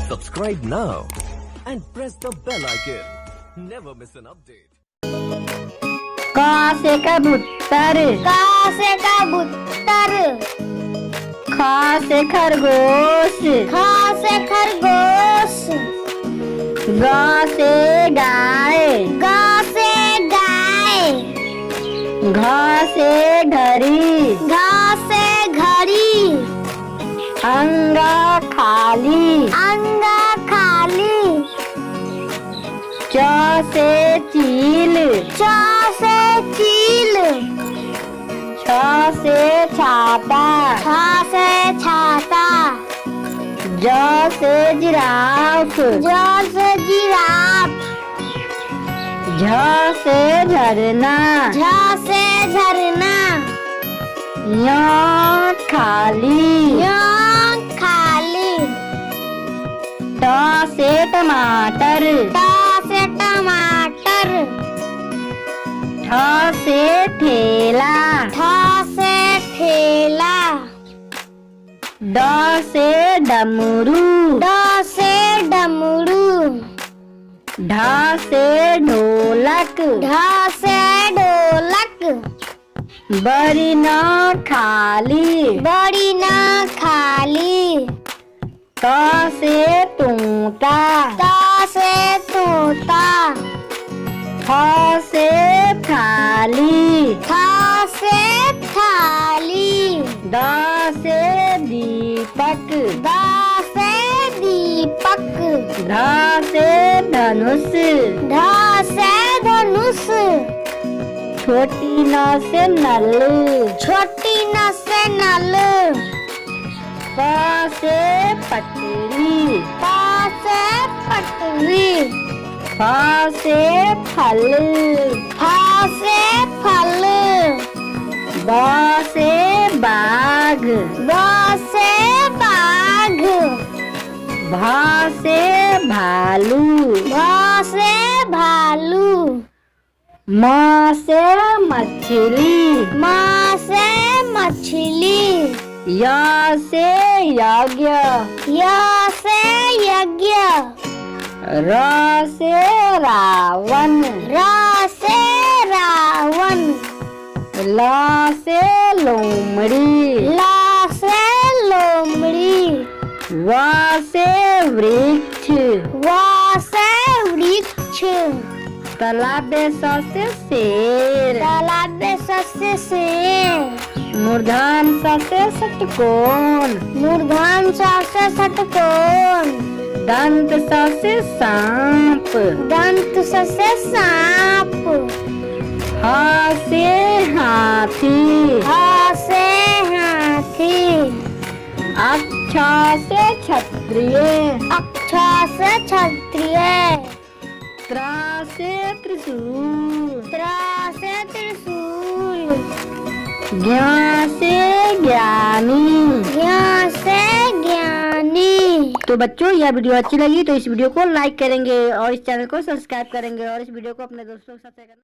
Subscribe now and press the bell icon. Never miss an update. क से कबूतर, क से कबूतर, ख से खरगोश, ख से खरगोश, ग से गाय, ग से गाय, घ से घड़ी, घ से घड़ी, अंगा खाली, अंगा खाली, च से चील, च से चील, छ से छाता, छ से छाता, ज से जिराफ, ज से जिराफ, झ से झरना, झ से झरना, य खाली, य खाली, ट से टमाटर, ट से टमाटर, ठ से ठेला, ठ से ठेला, ड से डमरू, ड से डमरू, ढ से ढोलक, ढ से ढोलक, बड़ी न खाली, बड़ी न खाली, त से तोता, त से तोता, थ से थाली, थ से थाली, द से दीपक, द से दीपक, ध से धनुष, ध से धनुष, छोटी न से नल, छोटी न से नल, प से पटरी, प से पटरी, फ से फल, फ से फल, ब से बाघ, ब से बाघ, भ से भालू, भ से भालू, म से मछली, म से मछली, य से यज्ञ, य से यज्ञ, र से रावण, र से रावण, ल से लोमड़ी, ल से लोमड़ी, व से वृक्ष, व से वृक्ष, तालाब स से शेर, तालाब से शेर, मूर्धन स से षटकोण, मूर्धन स से षटकोण, दंत स से सांप, दंत स से सांप, ह से हाथी, ह से हाथी, अक्ष से क्षत्रिय, अक्ष से क्षत्रिय, त्र से त्रिशूल, त्र से त्रिशूल, ज्ञ से ज्ञानी। ज्ञ से ज्ञानी। तो बच्चों यह वीडियो अच्छी लगी तो इस वीडियो को लाइक करेंगे और इस चैनल को सब्सक्राइब करेंगे और इस वीडियो को अपने दोस्तों के साथ शेयर करेंगे।